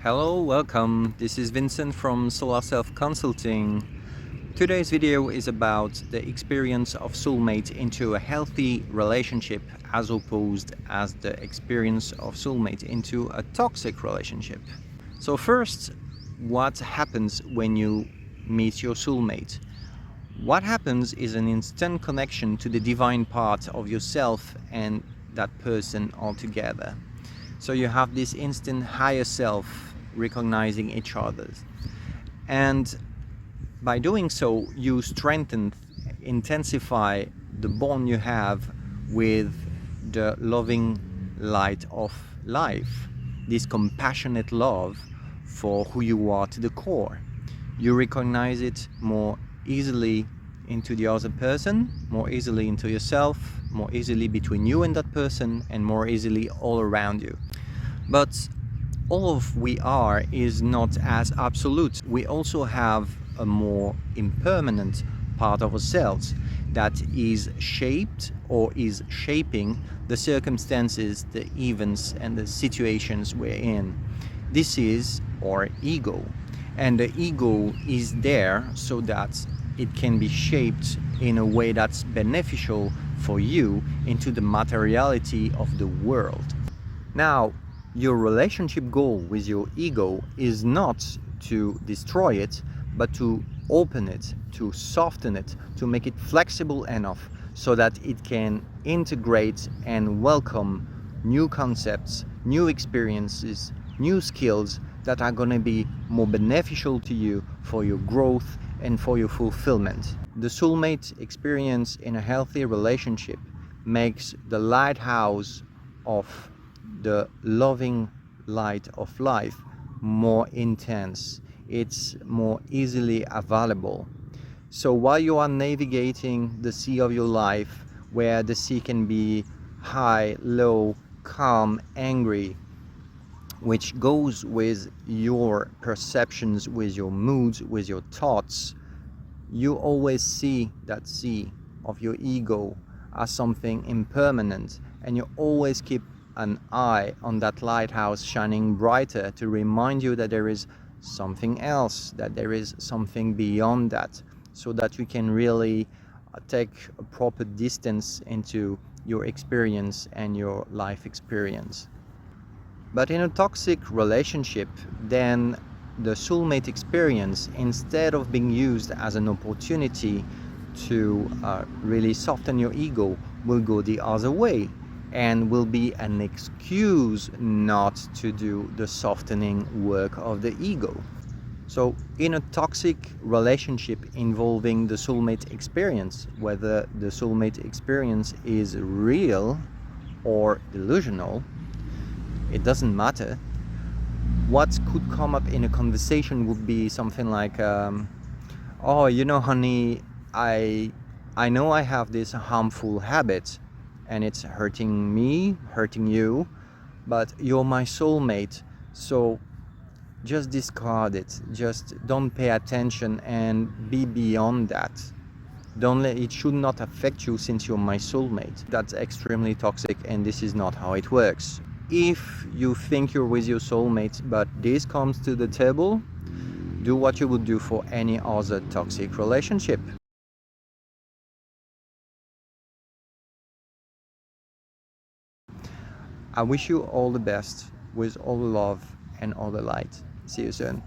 Hello, welcome. This is Vincent from Solar Self Consulting. Today's video is about the experience of soulmate into a healthy relationship as opposed as the experience of soulmate into a toxic relationship. So first, what happens when you meet your soulmate? What happens is an instant connection to the divine part of yourself and that person altogether. So you have this instant higher self recognizing each other. And by doing so, you strengthen, intensify the bond you have with the loving light of life, this compassionate love for who you are to the core. You recognize it more easily into the other person, more easily into yourself, more easily between you and that person, and more easily all around you. But all of we are is not as absolute. We also have a more impermanent part of ourselves that is shaped or is shaping the circumstances, the events and the situations we're in. This is our ego, and the ego is there so that it can be shaped in a way that's beneficial for you into the materiality of the world. Now, your relationship goal with your ego is not to destroy it, but to open it, to soften it, to make it flexible enough so that it can integrate and welcome new concepts, new experiences, new skills that are going to be more beneficial to you for your growth and for your fulfillment. The soulmate experience in a healthy relationship makes the lighthouse of the loving light of life more intense. It's more easily available. So while you are navigating the sea of your life, where the sea can be high, low, calm, angry, which goes with your perceptions, with your moods, with your thoughts, you always see that sea of your ego as something impermanent, and you always keep an eye on that lighthouse shining brighter to remind you that there is something else, that there is something beyond that, so that you can really take a proper distance into your experience and your life experience. But in a toxic relationship, then the soulmate experience, instead of being used as an opportunity to really soften your ego, will go the other way and will be an excuse not to do the softening work of the ego. So in a toxic relationship involving the soulmate experience, whether the soulmate experience is real or delusional, it doesn't matter. What could come up in a conversation would be something like, oh, you know, honey, I know I have this harmful habit and it's hurting me, hurting you, but you're my soulmate, so just discard it. Just don't pay attention and be beyond that. Don't let it, should not affect you since you're my soulmate. That's extremely toxic, and this is not how it works. If you think you're with your soulmate, but this comes to the table, do what you would do for any other toxic relationship. I wish you all the best with all the love and all the light. See you soon.